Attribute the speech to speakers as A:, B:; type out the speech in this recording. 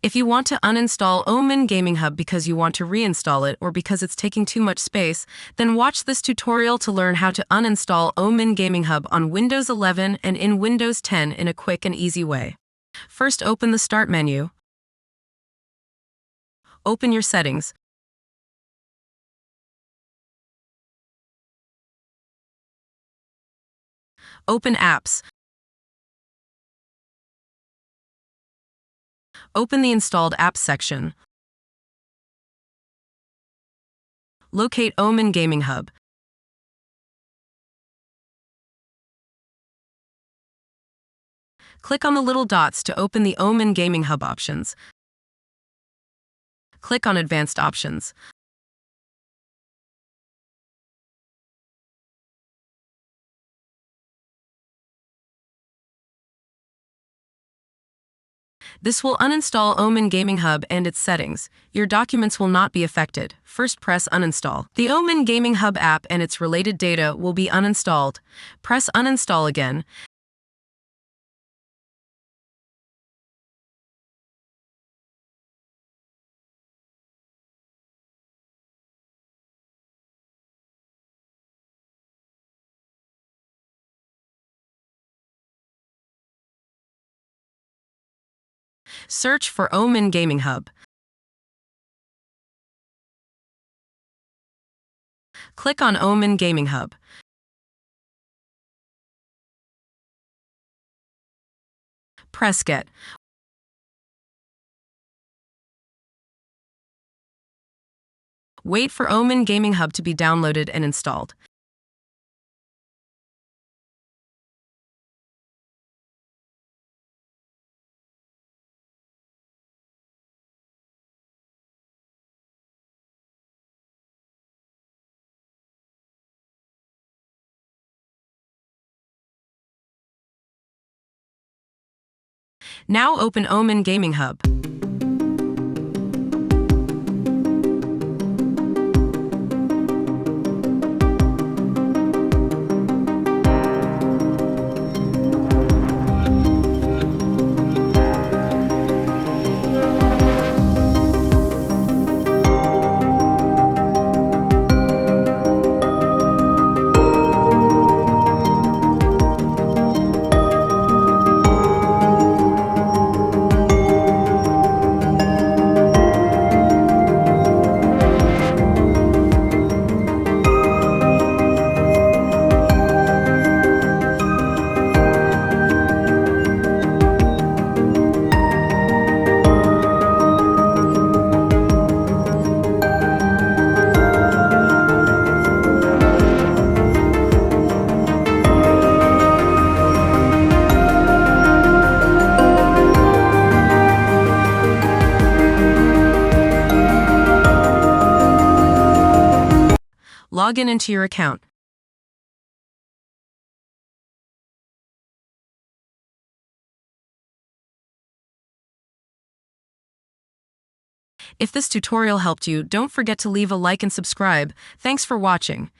A: If you want to uninstall OMEN Gaming Hub because you want to reinstall it or because it's taking too much space, then watch this tutorial to learn how to uninstall OMEN Gaming Hub on Windows 11 and in Windows 10 in a quick and easy way. First, open the Start menu. Open your settings. Open Apps. Open the Installed Apps section. Locate OMEN Gaming Hub. Click on the little dots to open the OMEN Gaming Hub options. Click on Advanced Options. This will uninstall OMEN Gaming Hub and its settings. Your documents will not be affected. First, press Uninstall. The OMEN Gaming Hub app and its related data will be uninstalled. Press Uninstall again. Search for OMEN Gaming Hub. Click on OMEN Gaming Hub. Press Get. Wait for OMEN Gaming Hub to be downloaded and installed. Now open OMEN Gaming Hub. Log in into your account. If this tutorial helped you, don't forget to leave a like and subscribe. Thanks for watching.